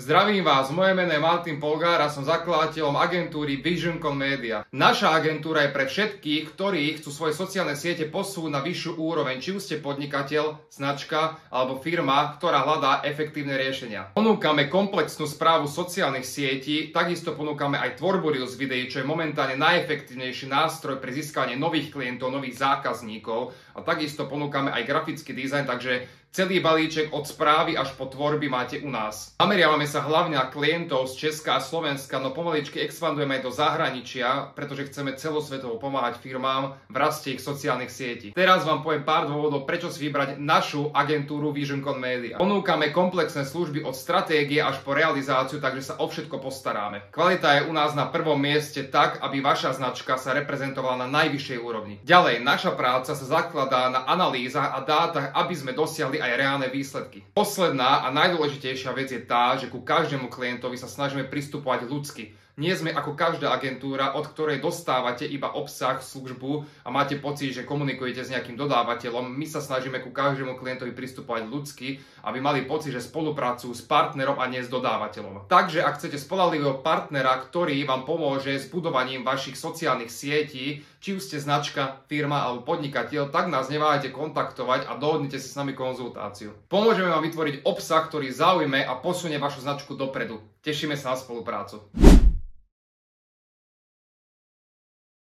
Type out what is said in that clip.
Zdravím vás, moje meno je Martin Polgár a som zakladateľom agentúry VisionCon Media. Naša agentúra je pre všetkých, ktorí chcú svoje sociálne siete posúť na vyššiu úroveň, či už ste podnikateľ, značka alebo firma, ktorá hľadá efektívne riešenia. Ponúkame komplexnú správu sociálnych sietí, takisto ponúkame aj tvorbu Reels videí, čo je momentálne najefektívnejší nástroj pre získanie nových klientov, nových zákazníkov, a takisto ponúkame aj grafický dizajn, takže celý balíček od správy až po tvorby máte u nás. Zameriavame sa hlavne na klientov z Česka a Slovenska, no pomaličky expandujeme aj do zahraničia, pretože chceme celosvetovo pomáhať firmám v raste ich sociálnych sietí. Teraz vám poviem pár dôvodov, prečo si vybrať našu agentúru VisionCon Media. Ponúkame komplexné služby od stratégie až po realizáciu, takže sa o všetko postaráme. Kvalita je u nás na prvom mieste tak, aby vaša značka sa reprezentovala na najvyššej úrovni. Ďalej, naša práca sa zakladá na analýzach a dátach, aby sme dosiahli aj reálne výsledky. Posledná a najdôležitejšia vec je tá, že ku každému klientovi sa snažíme pristupovať ľudsky. Nie sme ako každá agentúra, od ktorej dostávate iba obsah, službu a máte pocit, že komunikujete s nejakým dodávateľom. My sa snažíme ku každému klientovi pristupovať ľudsky, aby mali pocit, že spolupracujú s partnerom a nie s dodávateľom. Takže ak chcete spoľahlivého partnera, ktorý vám pomôže s budovaním vašich sociálnych sietí, či už ste značka, firma alebo podnikateľ, tak nás neváhajte kontaktovať a dohodnite si s nami konzultáciu. Pomôžeme vám vytvoriť obsah, ktorý zaujme a posunie vašu značku dopredu. Tešíme sa na spoluprácu.